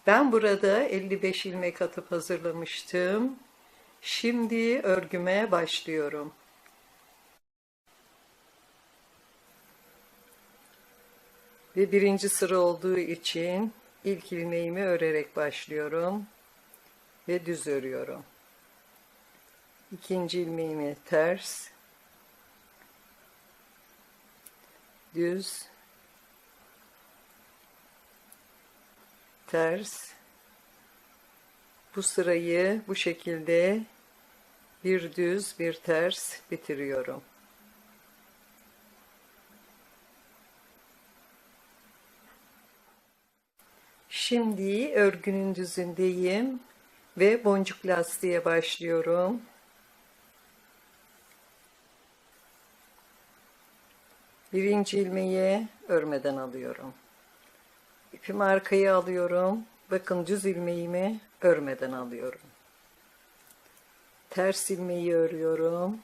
Ben burada 55 ilmek atıp hazırlamıştım. Şimdi örgüme başlıyorum. Ve birinci sıra olduğu için ilk ilmeğimi örerek başlıyorum ve düz örüyorum. İkinci ilmeğimi ters, düz, ters. Bu sırayı bu şekilde bir düz bir ters bitiriyorum. Şimdi örgünün düzündeyim ve boncuk lastiğe başlıyorum. Birinci ilmeği örmeden alıyorum. İpimi arkaya alıyorum. Bakın düz ilmeğimi örmeden alıyorum. Ters ilmeği örüyorum.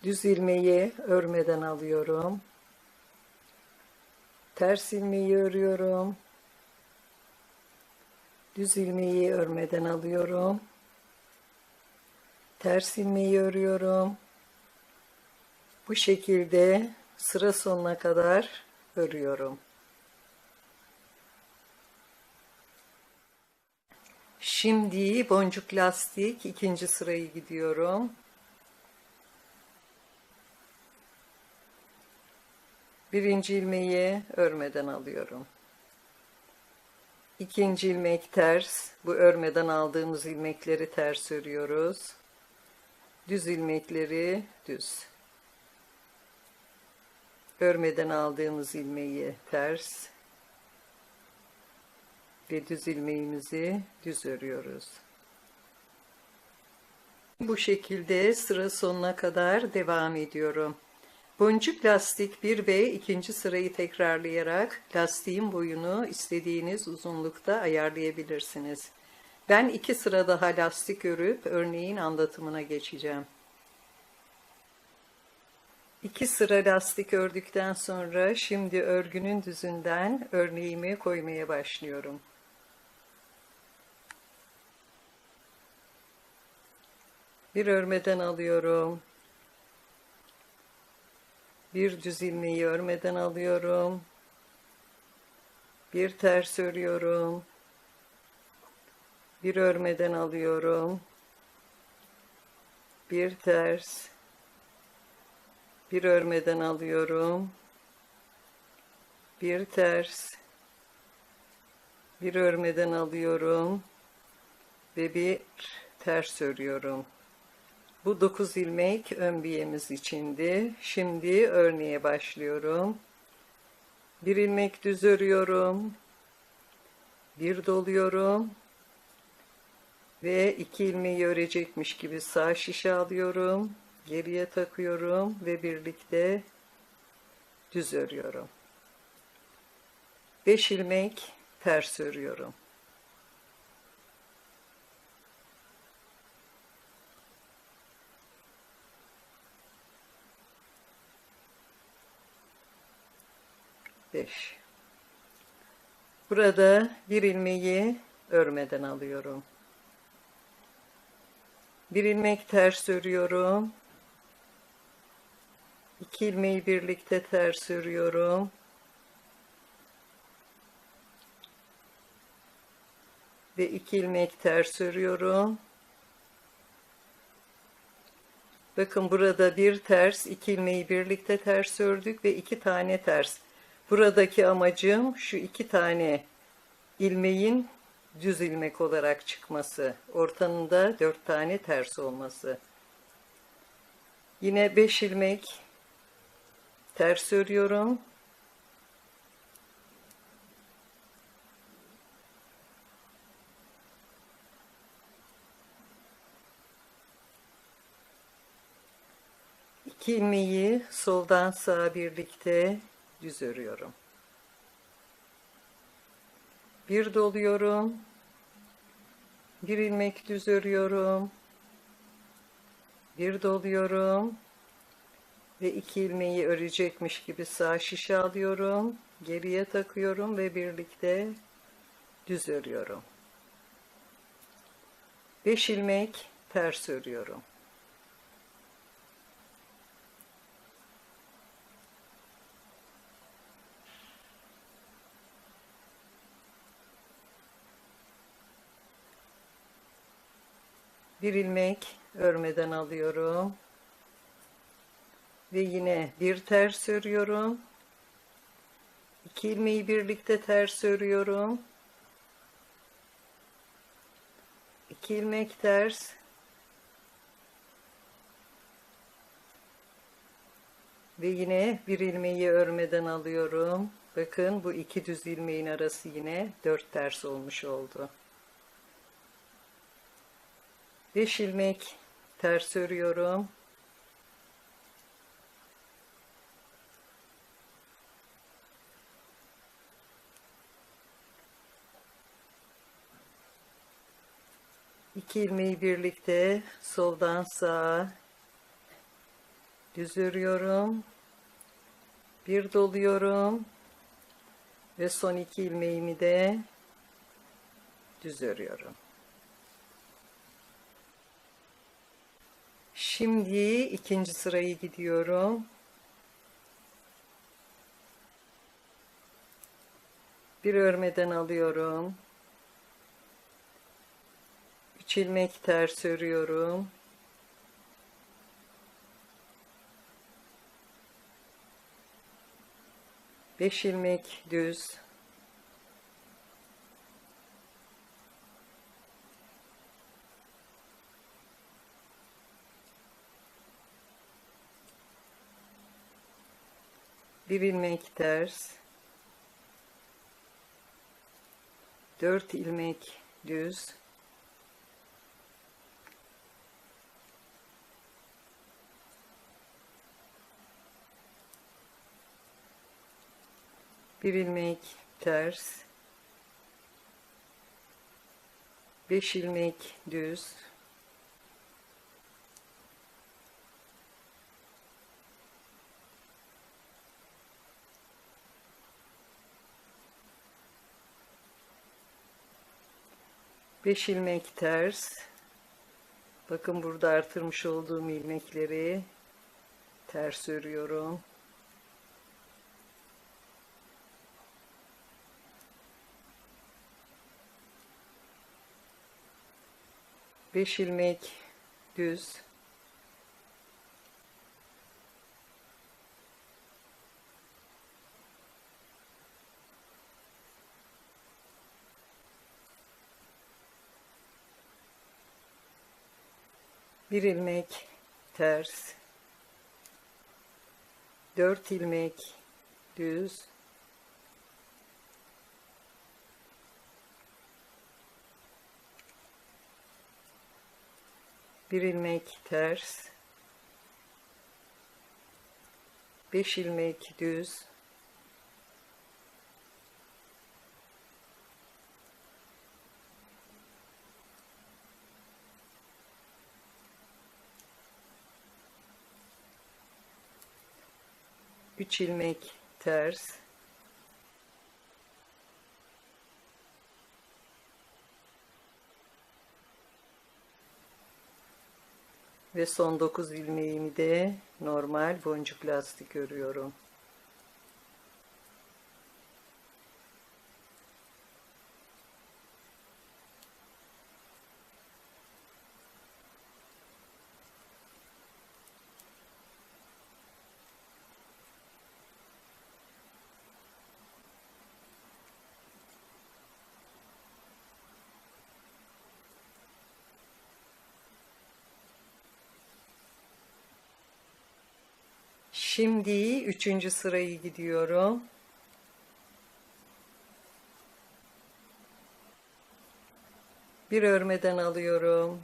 Düz ilmeği örmeden alıyorum. Ters ilmeği örüyorum. Düz ilmeği örmeden alıyorum. Ters ilmeği örüyorum. Bu şekilde sıra sonuna kadar örüyorum. Şimdi boncuk lastik ikinci sırayı gidiyorum. Birinci ilmeği örmeden alıyorum. İkinci ilmek ters. Bu örmeden aldığımız ilmekleri ters örüyoruz. Düz ilmekleri düz. Örmeden aldığımız ilmeği ters ve düz ilmeğimizi düz örüyoruz. Bu şekilde sıra sonuna kadar devam ediyorum. Boncuk lastik 1 ve ikinci sırayı tekrarlayarak lastiğin boyunu istediğiniz uzunlukta ayarlayabilirsiniz. Ben 2 sıra daha lastik örüp örneğin anlatımına geçeceğim. 2 sıra lastik ördükten sonra şimdi örgünün düzünden örneğimi koymaya başlıyorum. Bir örmeden alıyorum. Bir düz ilmeği örmeden alıyorum. Bir ters örüyorum. Bir örmeden alıyorum. Bir ters. Bir örmeden alıyorum. Bir ters. Bir örmeden alıyorum. Ve bir ters örüyorum. Bu 9 ilmek ön biyemiz içindi. Şimdi örneğe başlıyorum. Bir ilmek düz örüyorum. Bir doluyorum. Ve 2 ilmeği örecekmiş gibi sağ şişe alıyorum. Geriye takıyorum ve birlikte düz örüyorum. 5 ilmek ters örüyorum. Burada bir ilmeği örmeden alıyorum. Bir ilmek ters örüyorum. 2 ilmeği birlikte ters örüyorum. Ve 2 ilmek ters örüyorum. Bakın burada bir ters, 2 ilmeği birlikte ters ördük ve 2 tane ters. Buradaki amacım şu 2 tane ilmeğin düz ilmek olarak çıkması. Ortanında 4 tane ters olması. Yine 5 ilmek ters örüyorum. İki ilmeği soldan sağa birlikte düz örüyorum. Bir doluyorum. Bir ilmek düz örüyorum. Bir doluyorum. Ve 2 ilmeği örecekmiş gibi sağ şişe alıyorum. geriye takıyorum ve birlikte düz örüyorum. 5 ilmek ters örüyorum. Bir ilmek örmeden alıyorum ve yine bir ters örüyorum. 2 ilmeği birlikte ters örüyorum. 2 ilmek ters. Ve yine bir ilmeği örmeden alıyorum. Bakın bu iki düz ilmeğin arası yine 4 ters olmuş oldu. 5 ilmek ters örüyorum. İki ilmeği birlikte soldan sağa düz örüyorum. Bir doluyorum ve son 2 ilmeğimi de düz örüyorum. Şimdi ikinci sırayı gidiyorum. Bir örmeden alıyorum. 3 ilmek ters örüyorum. Beş ilmek düz. Bir ilmek ters. 4 ilmek düz. Bir ilmek ters. 5 ilmek düz. Beş ilmek ters. Bakın burada artırmış olduğum ilmekleri ters örüyorum. Beş ilmek düz. Bir ilmek ters. 4 ilmek düz. Bir ilmek ters. 5 ilmek düz. Üç ilmek ters. Ve son 9 ilmeğimi de normal boncuk lastik örüyorum. Şimdi üçüncü sırayı gidiyorum. Bir örmeden alıyorum.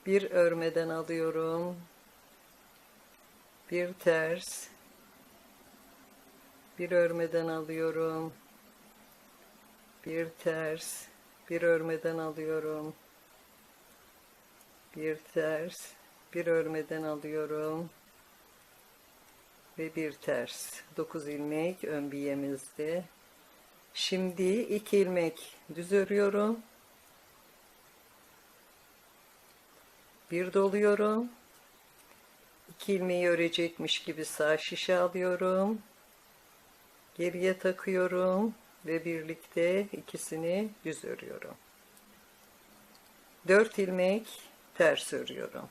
Bir örmeden alıyorum. Bir ters. Bir örmeden alıyorum. Bir ters. Bir örmeden alıyorum. Bir ters. Bir örmeden alıyorum. ve bir ters. 9 ilmek ön biyemizde. Şimdi 2 ilmek düz örüyorum. Bir doluyorum. 2 ilmeği örecekmiş gibi sağ şişe alıyorum. Geriye takıyorum ve birlikte ikisini düz örüyorum. 4 ilmek ters örüyorum.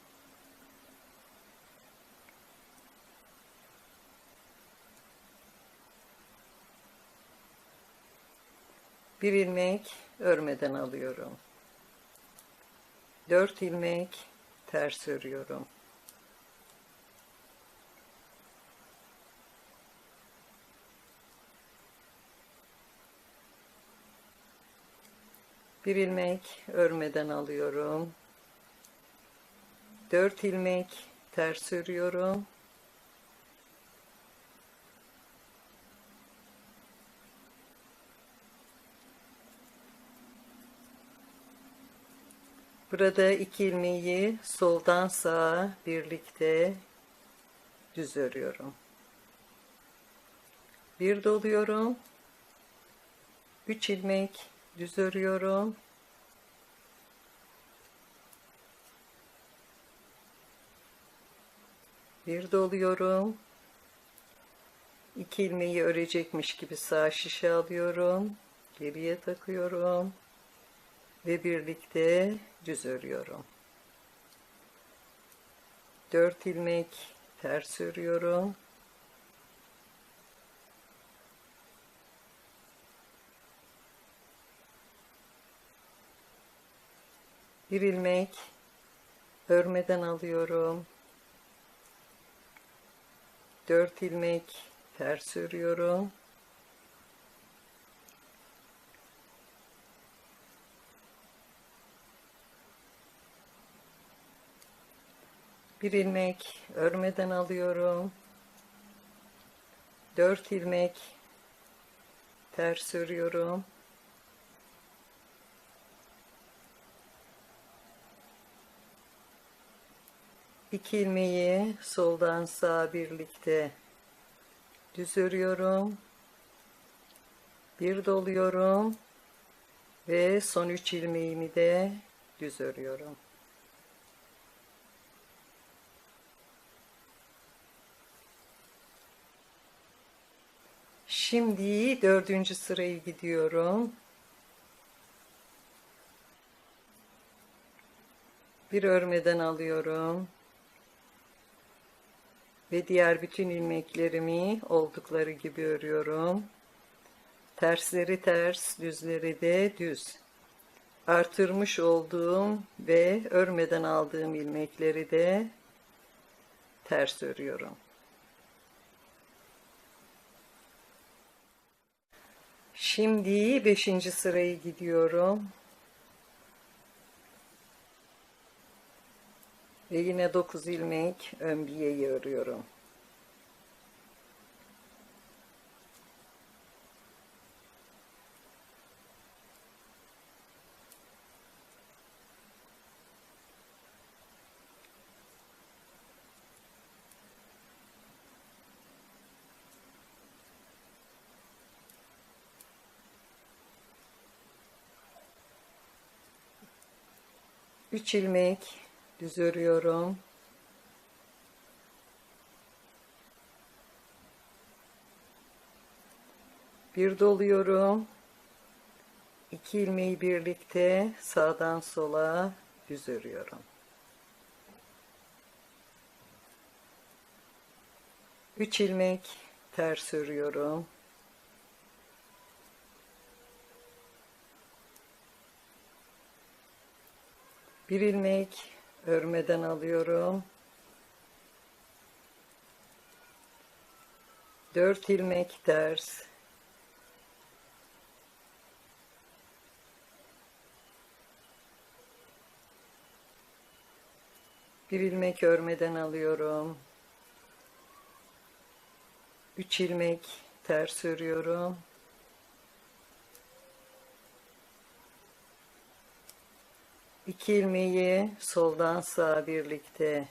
Bir ilmek örmeden alıyorum. 4 ilmek ters örüyorum. Bir ilmek örmeden alıyorum. 4 ilmek ters örüyorum. Burada 2 ilmeği soldan sağa birlikte düz örüyorum. Bir doluyorum. 3 ilmek düz örüyorum. Bir doluyorum. 2 ilmeği örecekmiş gibi sağ şişe alıyorum. Geriye takıyorum. Ve birlikte düz örüyorum. 4 ilmek ters örüyorum. Bir ilmek örmeden alıyorum. 4 ilmek ters örüyorum. Bir ilmek örmeden alıyorum. 4 ilmek ters örüyorum. İki ilmeği soldan sağa birlikte düz örüyorum. Bir doluyorum ve son 3 ilmeğimi de düz örüyorum. Şimdi 4. sırayı gidiyorum. Bir örmeden alıyorum. Ve diğer bütün ilmeklerimi oldukları gibi örüyorum. Tersleri ters, düzleri de düz. Artırmış olduğum ve örmeden aldığım ilmekleri de ters örüyorum. Şimdi 5. sırayı gidiyorum. Ve yine 9 ilmek ön biyeyi örüyorum. Üç ilmek düz örüyorum. Bir doluyorum. 2 ilmeği birlikte sağdan sola düz örüyorum. 3 ilmek ters örüyorum. Bir ilmek örmeden alıyorum. 4 ilmek ters. Bir ilmek örmeden alıyorum. 3 ilmek ters örüyorum. İki ilmeği soldan sağa birlikte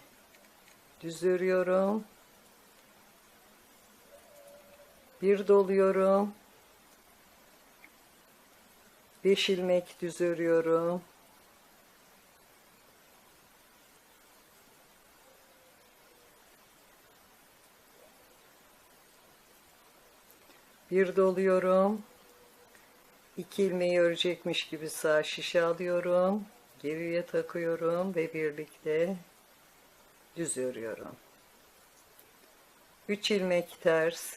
düz örüyorum. Bir doluyorum. 5 ilmek düz örüyorum. Bir doluyorum. 2 ilmeği örecekmiş gibi sağ şişe alıyorum. Geriye takıyorum ve birlikte düz örüyorum. 3 ilmek ters.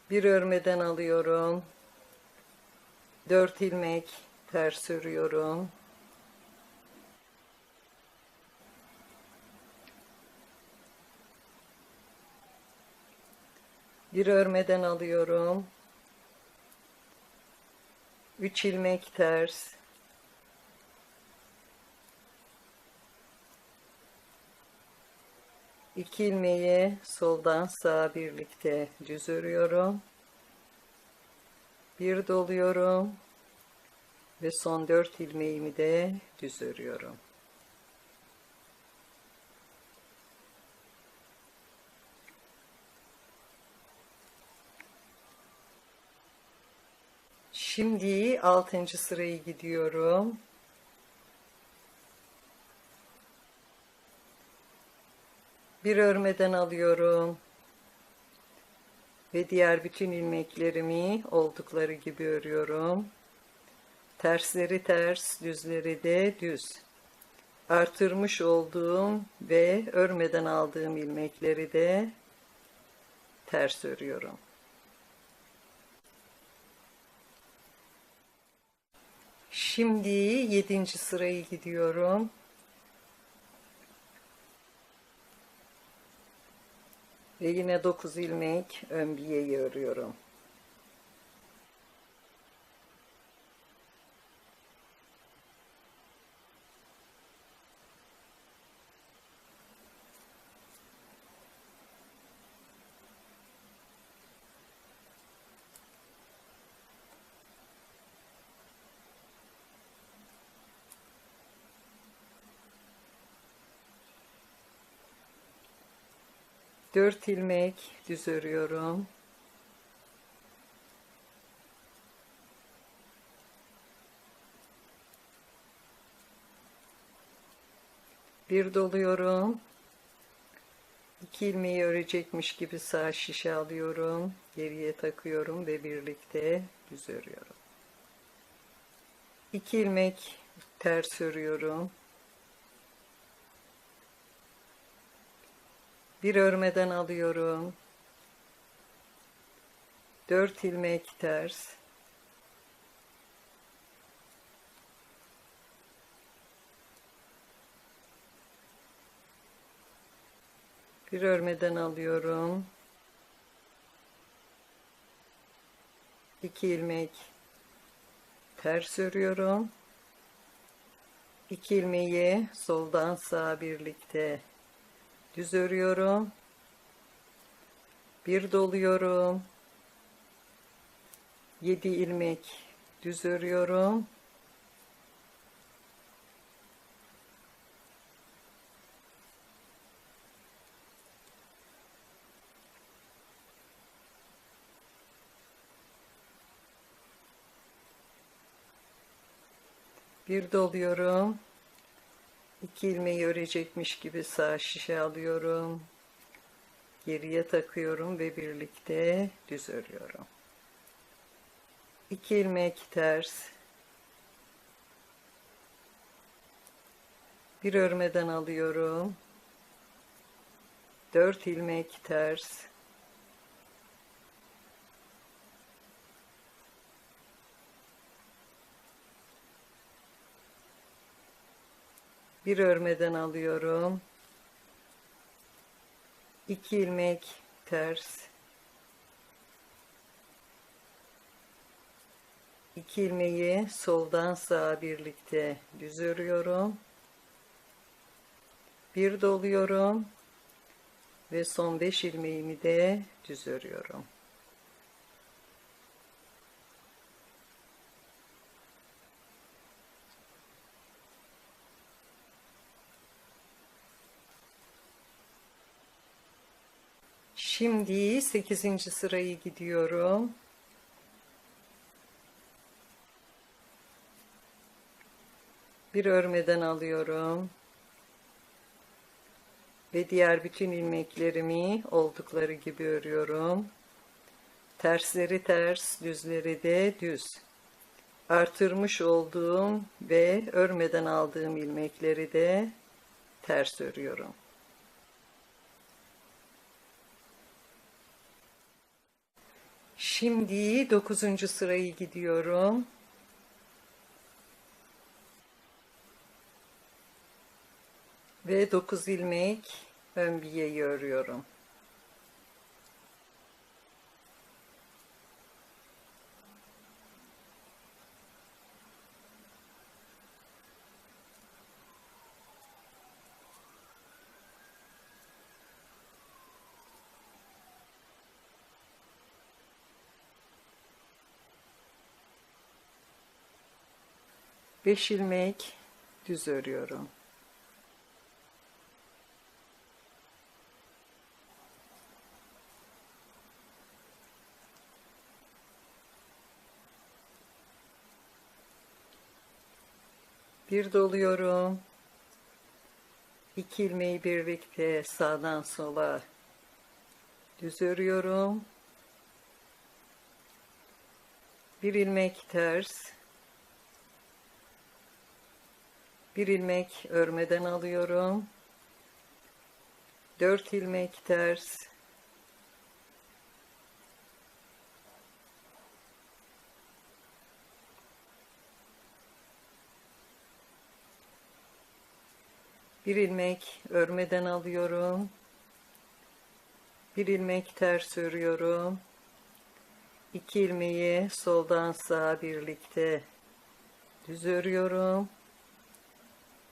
Bir örmeden alıyorum. 4 ilmek ters örüyorum. Bir örmeden alıyorum. 3 ilmek ters. İki ilmeği soldan sağa birlikte düz örüyorum. Bir doluyorum ve son 4 ilmeğimi de düz örüyorum. Şimdi 6. sırayı gidiyorum. Bir örmeden alıyorum ve diğer bütün ilmeklerimi oldukları gibi örüyorum. Tersleri ters, düzleri de düz. Artırmış olduğum ve örmeden aldığım ilmekleri de ters örüyorum. Şimdi 7. sırayı gidiyorum. Ve yine 9 ilmek ön biyeyi örüyorum. Dört ilmek düz örüyorum. Bir doluyorum. 2 ilmeği örecekmiş gibi sağ şişe alıyorum. Geriye takıyorum ve birlikte düz örüyorum. 2 ilmek ters örüyorum. Bir örmeden alıyorum. 4 ilmek ters. Bir örmeden alıyorum. 2 ilmek ters örüyorum. 2 ilmeği soldan sağa birlikte düz örüyorum. Bir doluyorum. 7 ilmek düz örüyorum. Bir doluyorum. 2 ilmeği örecekmiş gibi sağ şişe alıyorum. Geriye takıyorum ve birlikte düz örüyorum. 2 ilmek ters. Bir örmeden alıyorum. 4 ilmek ters. Bir örmeden alıyorum. 2 ilmek ters. 2 ilmeği soldan sağa birlikte düz örüyorum. Bir doluyorum ve son 5 ilmeğimi de düz örüyorum. Şimdi 8. sırayı gidiyorum. Bir örmeden alıyorum. Ve diğer bütün ilmeklerimi oldukları gibi örüyorum. Tersleri ters, düzleri de düz. Artırmış olduğum ve örmeden aldığım ilmekleri de ters örüyorum. Şimdi 9. sırayı gidiyorum. Ve 9 ilmek ön biyeyi örüyorum. Beş ilmek düz örüyorum. Bir doluyorum. 2 ilmeği birlikte sağdan sola düz örüyorum. Bir ilmek ters. Bir ilmek örmeden alıyorum. 4 ilmek ters. Bir ilmek örmeden alıyorum. Bir ilmek ters örüyorum. 2 ilmeği soldan sağa birlikte düz örüyorum.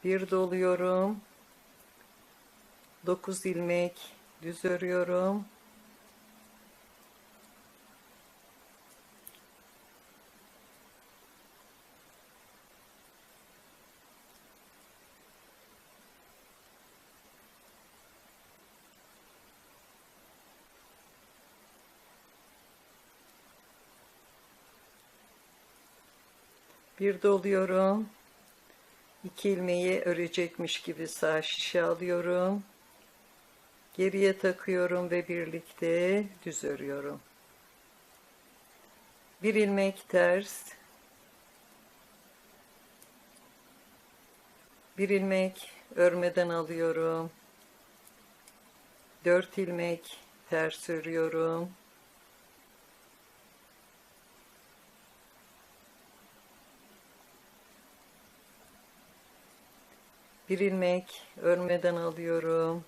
Bir doluyorum. 9 ilmek düz örüyorum. Bir doluyorum. 2 ilmeği örecekmiş gibi sağ şişe alıyorum. Geriye takıyorum ve birlikte düz örüyorum. Bir ilmek ters. Bir ilmek örmeden alıyorum. 4 ilmek ters örüyorum. Bir ilmek örmeden alıyorum.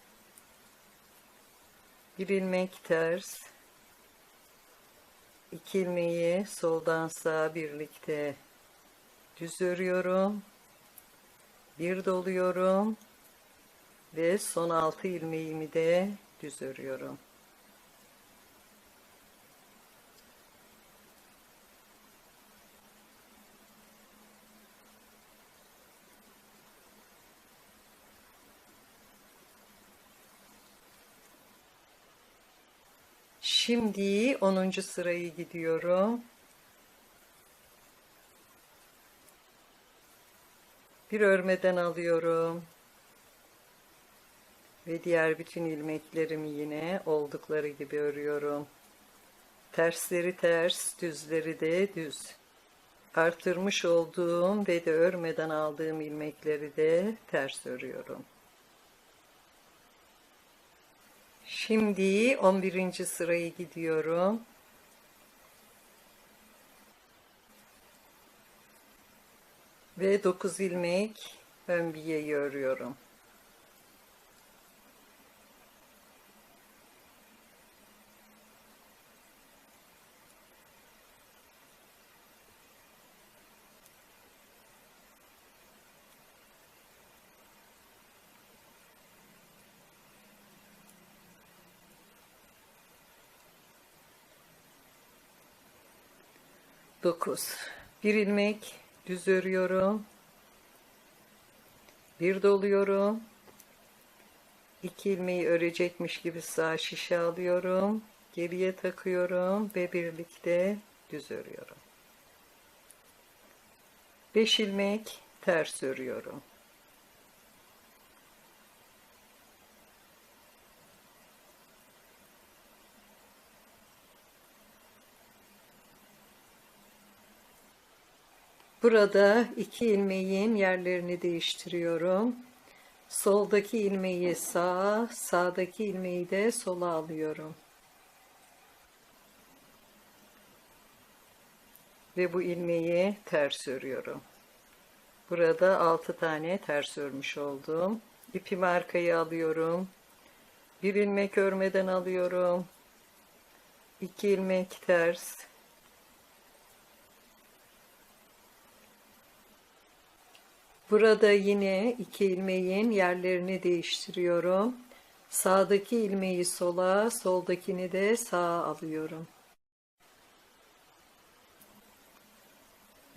Bir ilmek ters. 2 ilmeği soldan sağa birlikte düz örüyorum. Bir doluyorum ve son 6 ilmeğimi de düz örüyorum. Şimdi 10. sırayı gidiyorum. Bir örmeden alıyorum. Ve diğer bütün ilmeklerimi yine oldukları gibi örüyorum. Tersleri ters, düzleri de düz. Artırmış olduğum ve de örmeden aldığım ilmekleri de ters örüyorum. Şimdi 11. sırayı gidiyorum. Ve 9 ilmek ön biyeyi örüyorum. Dokuz. Bir ilmek düz örüyorum. Bir doluyorum. İki ilmeği örecekmiş gibi sağ şişe alıyorum. Geriye takıyorum ve birlikte düz örüyorum. 5 ilmek ters örüyorum. Burada iki ilmeğin yerlerini değiştiriyorum. Soldaki ilmeği sağa, sağdaki ilmeği de sola alıyorum. Ve bu ilmeği ters örüyorum. Burada 6 tane ters örmüş oldum. İpimi arkaya alıyorum. Bir ilmek örmeden alıyorum. 2 ilmek ters. Burada yine iki ilmeğin yerlerini değiştiriyorum. Sağdaki ilmeği sola, soldakini de sağa alıyorum.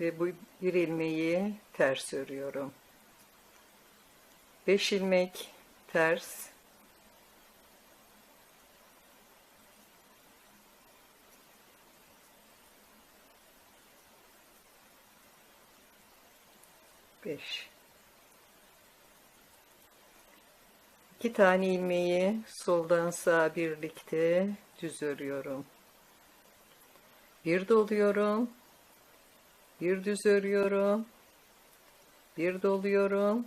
Ve bu bir ilmeği ters örüyorum. 5 ilmek ters. Beş. 2 tane ilmeği soldan sağa birlikte düz örüyorum. Bir doluyorum. Bir düz örüyorum. Bir doluyorum.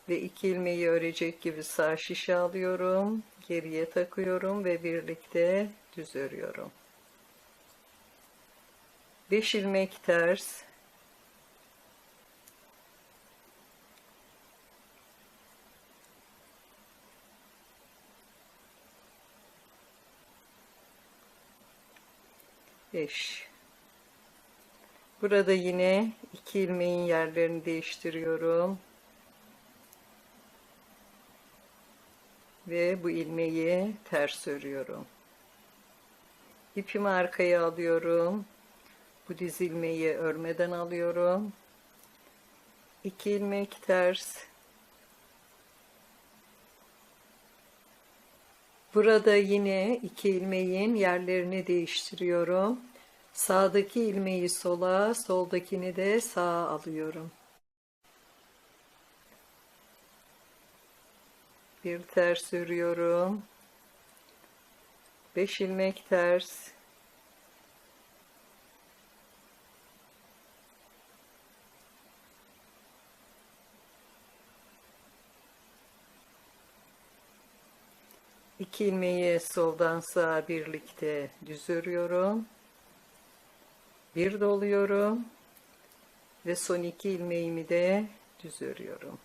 Ve iki ilmeği örecek gibi sağ şişe alıyorum. Geriye takıyorum ve birlikte düz örüyorum. 5 ilmek ters. Beş. Burada yine iki ilmeğin yerlerini değiştiriyorum. Ve bu ilmeği ters örüyorum. İpimi arkaya alıyorum. Bu diz ilmeği örmeden alıyorum. 2 ilmek ters. Burada yine iki ilmeğin yerlerini değiştiriyorum. Sağdaki ilmeği sola, soldakini de sağa alıyorum. Bir ters örüyorum. 5 ilmek ters. İki ilmeği soldan sağa birlikte düz örüyorum. Bir doluyorum ve son iki ilmeğimi de düz örüyorum.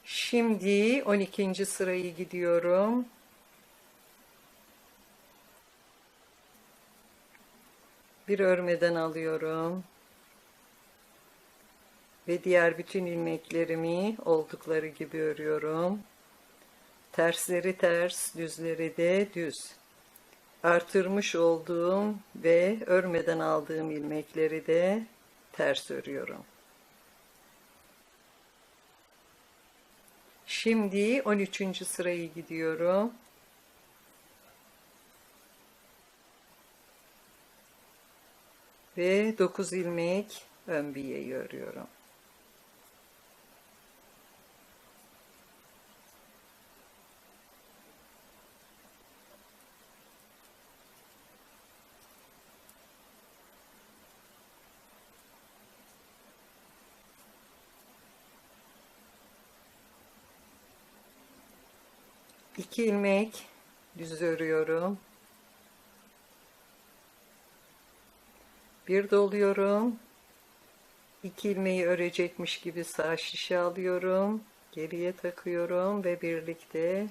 Şimdi 12. sırayı gidiyorum. Bir örmeden alıyorum. Ve diğer bütün ilmeklerimi oldukları gibi örüyorum. Tersleri ters, düzleri de düz. Artırmış olduğum ve örmeden aldığım ilmekleri de ters örüyorum. Şimdi 13. sırayı gidiyorum. Ve 9 ilmek ön biyeyi örüyorum. İki ilmek düz örüyorum. Bir doluyorum. İki ilmeği örecekmiş gibi sağ şişe alıyorum. Geriye takıyorum ve birlikte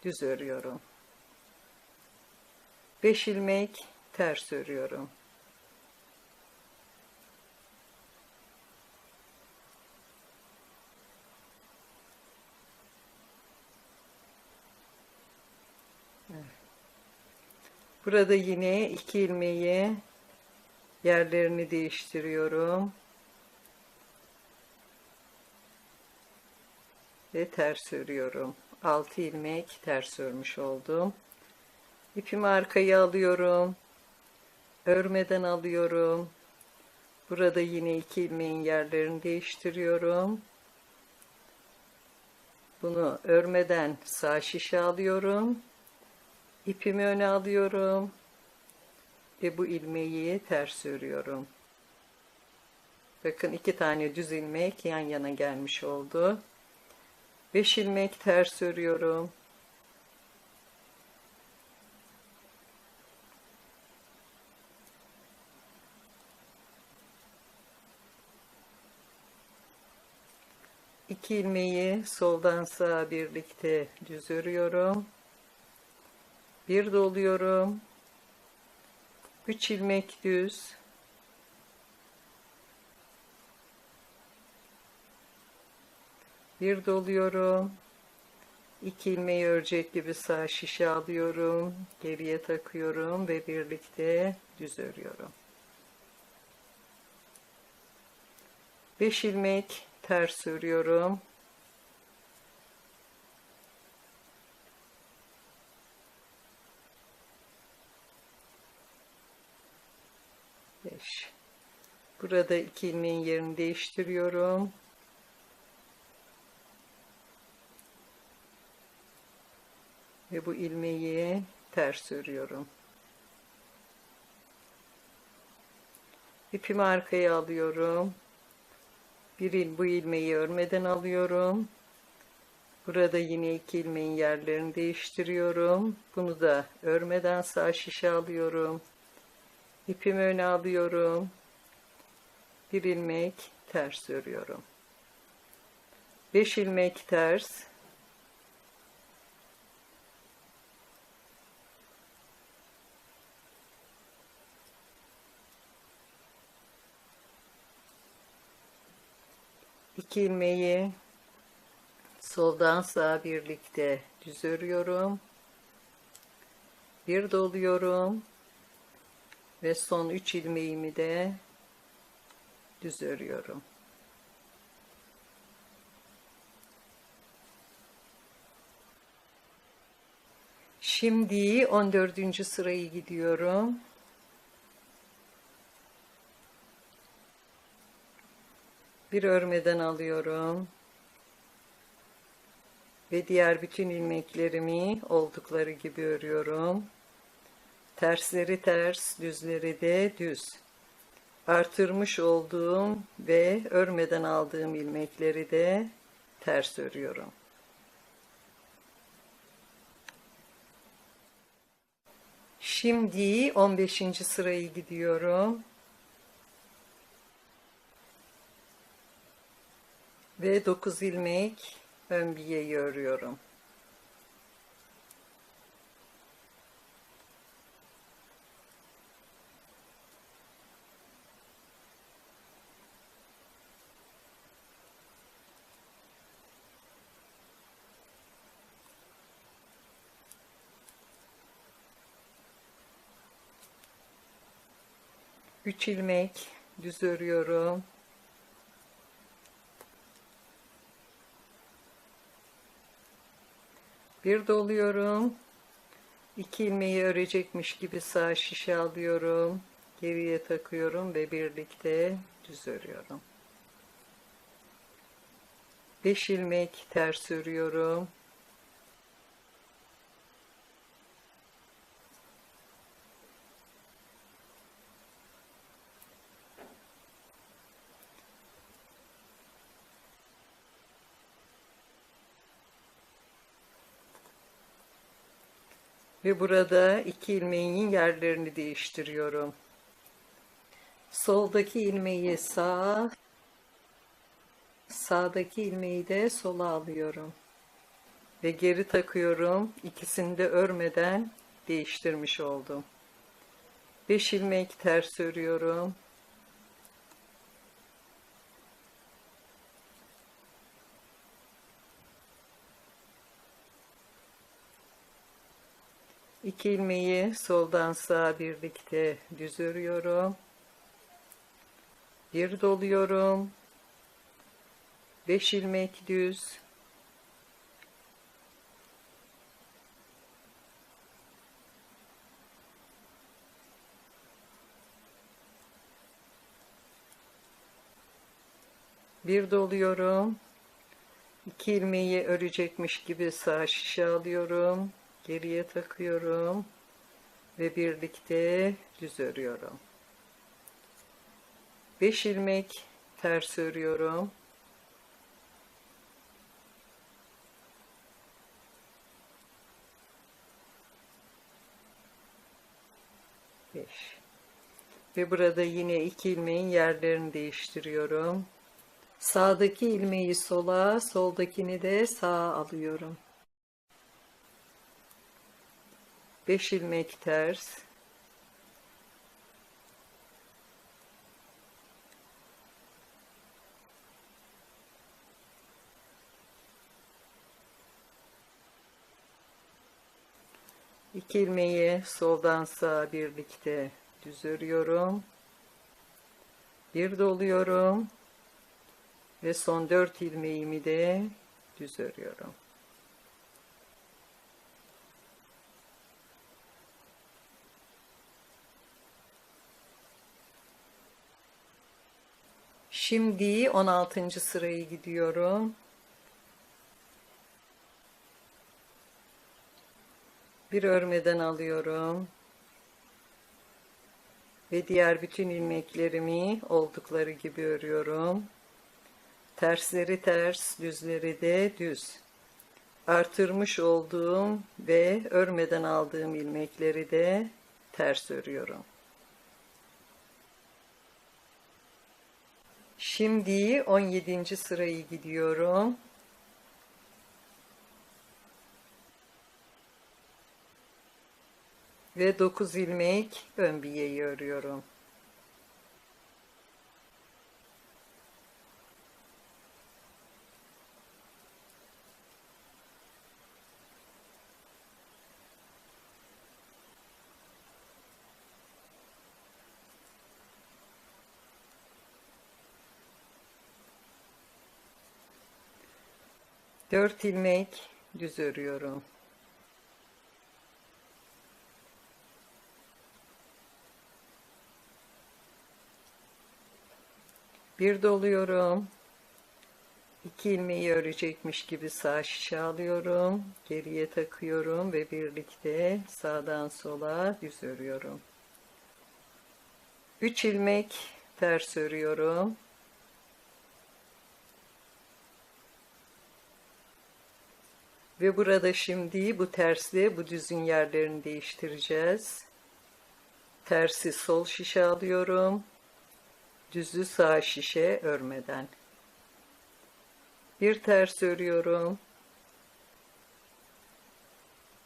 düz örüyorum. 5 ilmek ters örüyorum. Burada yine iki ilmeği yerlerini değiştiriyorum. birlikte ters örüyorum. 6 ilmek ters örmüş oldum. İpimi arkaya alıyorum. Örmeden alıyorum. Burada yine 2 ilmeğin yerlerini değiştiriyorum. Bunu örmeden sağ şişe alıyorum. İpimi öne alıyorum. Ve bu ilmeği ters örüyorum. Bakın 2 tane düz ilmek yan yana gelmiş oldu. 5 ilmek ters örüyorum. İki ilmeği soldan sağa birlikte düz örüyorum. Bir doluyorum. 3 ilmek düz. Bir doluyorum. 2 ilmeği örecek gibi sağ şişe alıyorum. Geriye takıyorum ve birlikte düz örüyorum. 5 ilmek ters örüyorum. Burada 2 ilmeğin yerini değiştiriyorum. Ve bu ilmeği ters örüyorum. İpimi arkaya alıyorum. Bu ilmeği örmeden alıyorum. Burada yine 2 ilmeğin yerlerini değiştiriyorum. Bunu da örmeden sağ şişe alıyorum. İpimi öne alıyorum. Bir ilmek ters örüyorum. 5 ilmek ters. İki ilmeği soldan sağa birlikte düz örüyorum. Bir doluyorum ve son 3 ilmeğimi de düz örüyorum. Şimdi 14. sırayı gidiyorum. Bir örmeden alıyorum. Ve diğer bütün ilmeklerimi oldukları gibi örüyorum. Tersleri ters, düzleri de düz. Artırmış olduğum ve örmeden aldığım ilmekleri de ters örüyorum. Şimdi 15. sırayı gidiyorum. Ve 9 ilmek ön biyeyi örüyorum. Üç ilmek düz örüyorum. Bir doluyorum. 2 ilmeği örecekmiş gibi sağ şişe alıyorum. Geriye takıyorum ve birlikte düz örüyorum. 5 ilmek ters örüyorum. Ve burada 2 ilmeğin yerlerini değiştiriyorum. Soldaki ilmeği sağa, sağdaki ilmeği de sola alıyorum. Ve geri takıyorum. İkisini de örmeden değiştirmiş oldum. 5 ilmek ters örüyorum. İki ilmeği soldan sağa birlikte düz örüyorum. Bir doluyorum. 5 ilmek düz. Bir doluyorum. 2 ilmeği örecekmiş gibi sağ şişe alıyorum. Geriye takıyorum. Ve birlikte düz örüyorum. 5 ilmek ters örüyorum. Ve burada yine 2 ilmeğin yerlerini değiştiriyorum. Sağdaki ilmeği sola, soldakini de sağa alıyorum. 5 ilmek ters. İki ilmeği soldan sağa birlikte düz örüyorum. Bir doluyorum ve son 4 ilmeğimi de düz örüyorum. Şimdi 16. sırayı gidiyorum. Bir örmeden alıyorum. Ve diğer bütün ilmeklerimi oldukları gibi örüyorum. Tersleri ters, düzleri de düz. Artırmış olduğum ve örmeden aldığım ilmekleri de ters örüyorum. Şimdi 17. sırayı gidiyorum. Ve 9 ilmek ön biyeyi örüyorum. Dört ilmek düz örüyorum. Bir doluyorum. 2 ilmeği örecekmiş gibi sağ şişe alıyorum. Geriye takıyorum ve birlikte sağdan sola düz örüyorum. 3 ilmek ters örüyorum. Ve burada şimdi bu tersle bu düzün yerlerini değiştireceğiz. Tersi sol şişe alıyorum. Düzü sağ şişe örmeden. Bir ters örüyorum.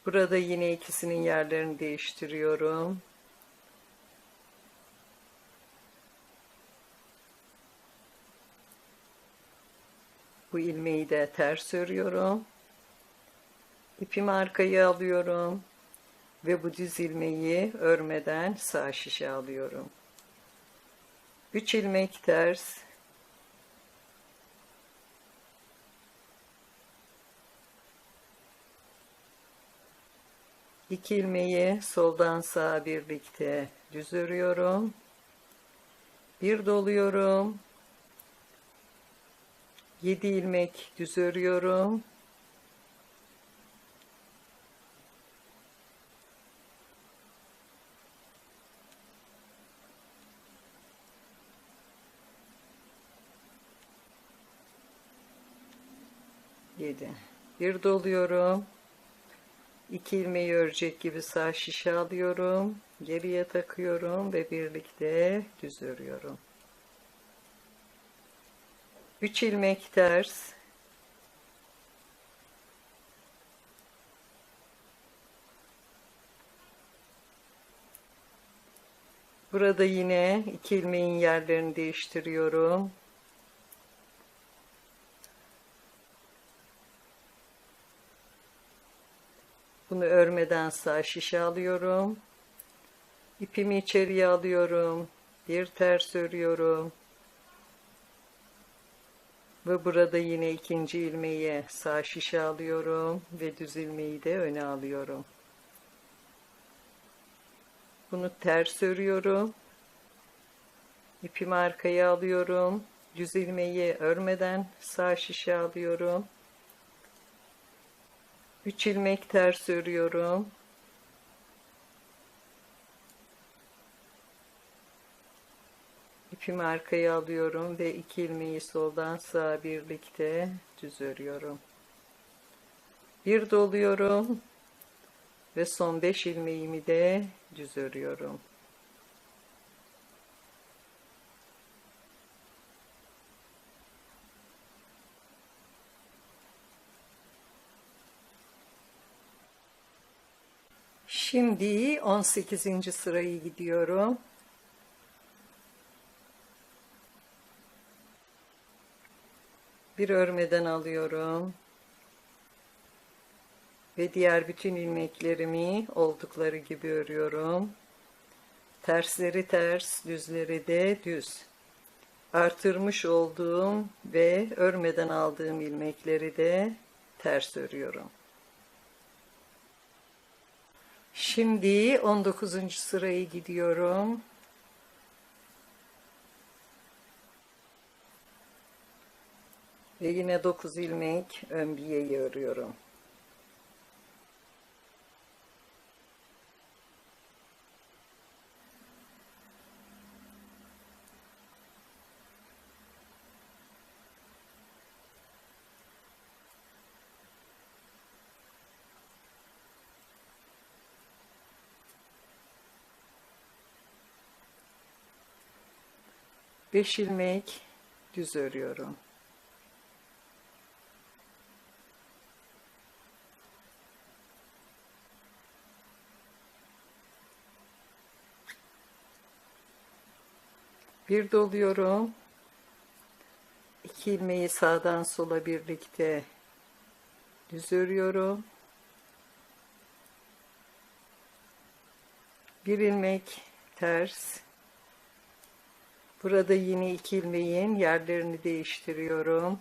Burada yine ikisinin yerlerini değiştiriyorum. Bu ilmeği de ters örüyorum. İpimi arkaya alıyorum ve bu düz ilmeği örmeden sağ şişe alıyorum. 3 ilmek ters. İki ilmeği soldan sağa birlikte düz örüyorum. Bir doluyorum. 7 ilmek düz örüyorum. Bir doluyorum. 2 ilmeği örecek gibi sağ şişe alıyorum. Geriye takıyorum ve birlikte düz örüyorum. 3 ilmek ters. Burada yine 2 ilmeğin yerlerini değiştiriyorum. Bunu örmeden sağ şişe alıyorum. İpimi içeriye alıyorum. Bir ters örüyorum. Ve burada yine ikinci ilmeği sağ şişe alıyorum ve düz ilmeği de öne alıyorum. Bunu ters örüyorum. İpimi arkaya alıyorum. Düz ilmeği örmeden sağ şişe alıyorum. 3 ilmek ters örüyorum. İpimi arkaya alıyorum ve 2 ilmeği soldan sağa birlikte düz örüyorum. Bir doluyorum ve son 5 ilmeğimi de düz örüyorum. Şimdi 18. sırayı gidiyorum. Bir örmeden alıyorum. Ve diğer bütün ilmeklerimi oldukları gibi örüyorum. Tersleri ters, düzleri de düz. Artırmış olduğum ve örmeden aldığım ilmekleri de ters örüyorum. Şimdi 19. sırayı gidiyorum. Ve yine 9 ilmek ön biyeyi örüyorum. Beş ilmek düz örüyorum. Bir doluyorum. 2 ilmeği sağdan sola birlikte düz örüyorum. Bir ilmek ters. Burada yine 2 ilmeğin yerlerini değiştiriyorum.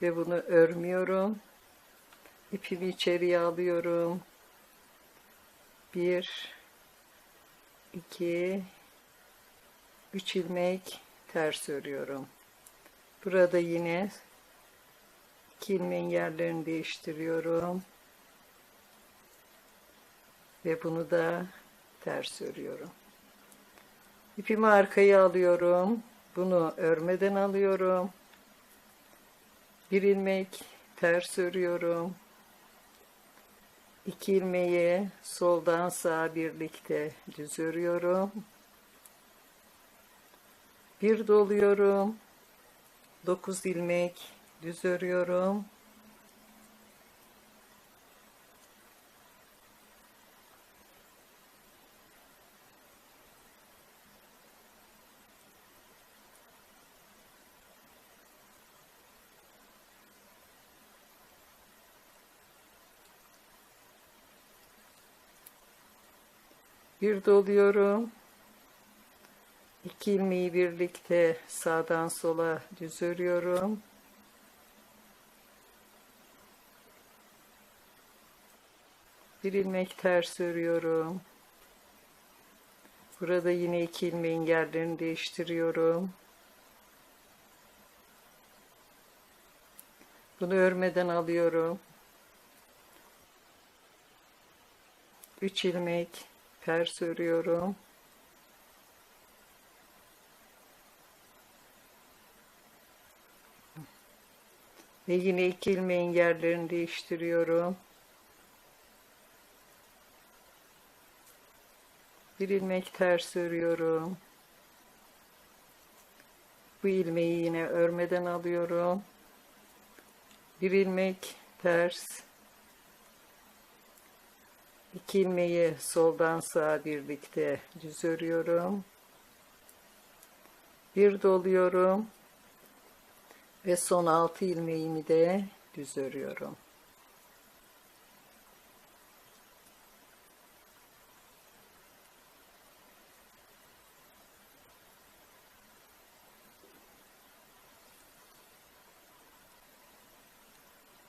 Ve bunu örmüyorum. İpimi içeriye alıyorum. 1 2 3 ilmek ters örüyorum. Burada yine 2 ilmeğin yerlerini değiştiriyorum. Ve bunu da ters örüyorum. İpimi arkaya alıyorum. Bunu örmeden alıyorum. Bir ilmek ters örüyorum. 2 ilmeği soldan sağa birlikte düz örüyorum. Bir doluyorum. 9 ilmek düz örüyorum. Bir doluyorum. 2 ilmeği birlikte sağdan sola düz örüyorum. Bir ilmek ters örüyorum. Burada yine 2 ilmeğin yerlerini değiştiriyorum. Bunu örmeden alıyorum. 3 ilmek ters örüyorum. Ve yine 2 ilmeğin yerlerini değiştiriyorum. Bir ilmek ters örüyorum. Bu ilmeği yine örmeden alıyorum. Bir ilmek ters. 2 ilmeği soldan sağa birlikte düz örüyorum. Bir doluyorum. Ve son 6 ilmeğimi de düz örüyorum.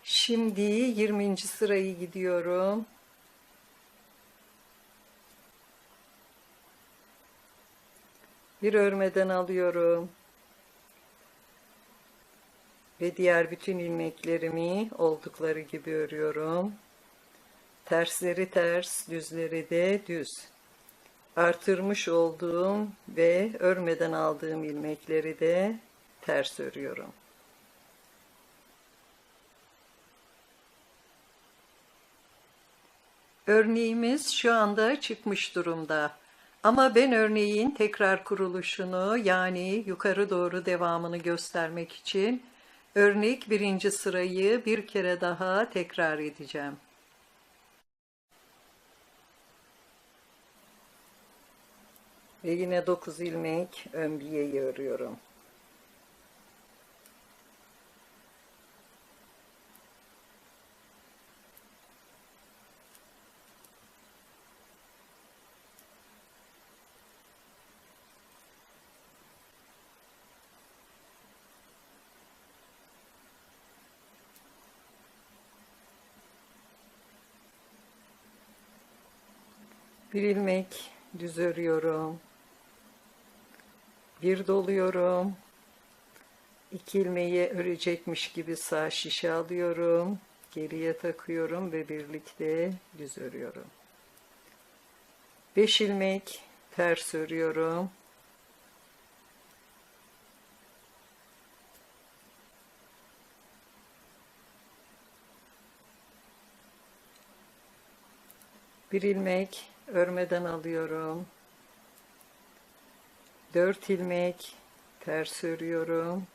Şimdi 20. sırayı gidiyorum. Bir örmeden alıyorum. Ve diğer bütün ilmeklerimi oldukları gibi örüyorum. Tersleri ters, düzleri de düz. Artırmış olduğum ve örmeden aldığım ilmekleri de ters örüyorum. Örneğimiz şu anda çıkmış durumda. Ama ben örneğin tekrar kuruluşunu, yani yukarı doğru devamını göstermek için örnek birinci sırayı bir kere daha tekrar edeceğim. Ve yine 9 ilmek ön bilyeyi örüyorum. Bir ilmek düz örüyorum. Bir doluyorum. 2 ilmeği örecekmiş gibi sağ şişe alıyorum. Geriye takıyorum ve birlikte düz örüyorum. 5 ilmek ters örüyorum. Bir ilmek örmeden alıyorum. 4 ilmek ters örüyorum.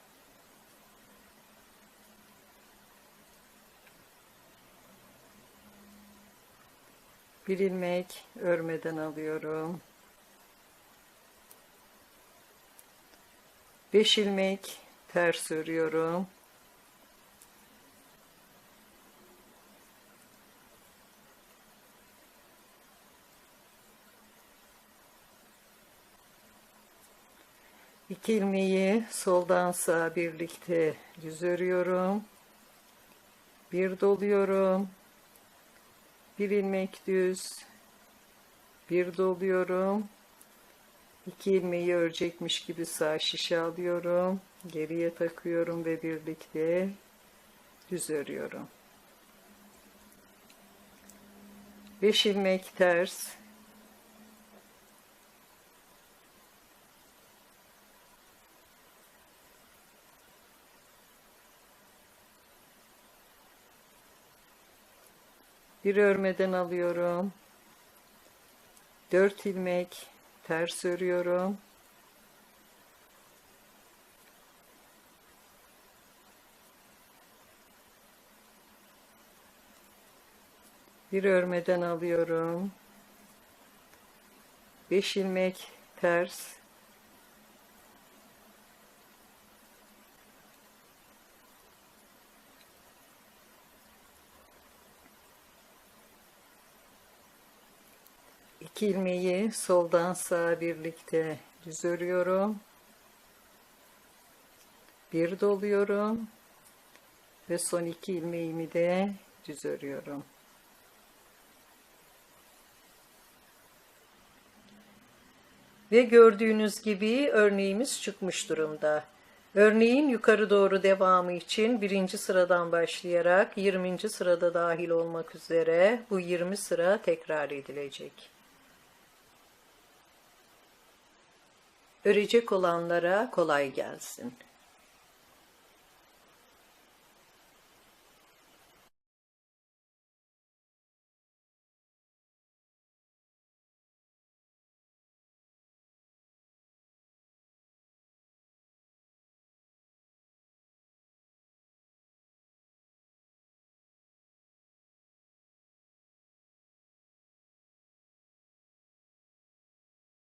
Bir ilmek örmeden alıyorum. 5 ilmek ters örüyorum. İki ilmeği soldan sağa birlikte düz örüyorum. Bir doluyorum. Bir ilmek düz. Bir doluyorum. 2 ilmeği örecekmiş gibi sağ şişe alıyorum. Geriye takıyorum ve birlikte düz örüyorum. 5 ilmek ters. Bir örmeden alıyorum. 4 ilmek ters örüyorum. Bir örmeden alıyorum. 5 ilmek ters. İki ilmeği soldan sağa birlikte düz örüyorum. Bir doluyorum ve son 2 ilmeğimi de düz örüyorum. Ve gördüğünüz gibi örneğimiz çıkmış durumda. Örneğin yukarı doğru devamı için birinci sıradan başlayarak 20. sırada dahil olmak üzere bu 20 sıra tekrar edilecek. Örecek olanlara kolay gelsin.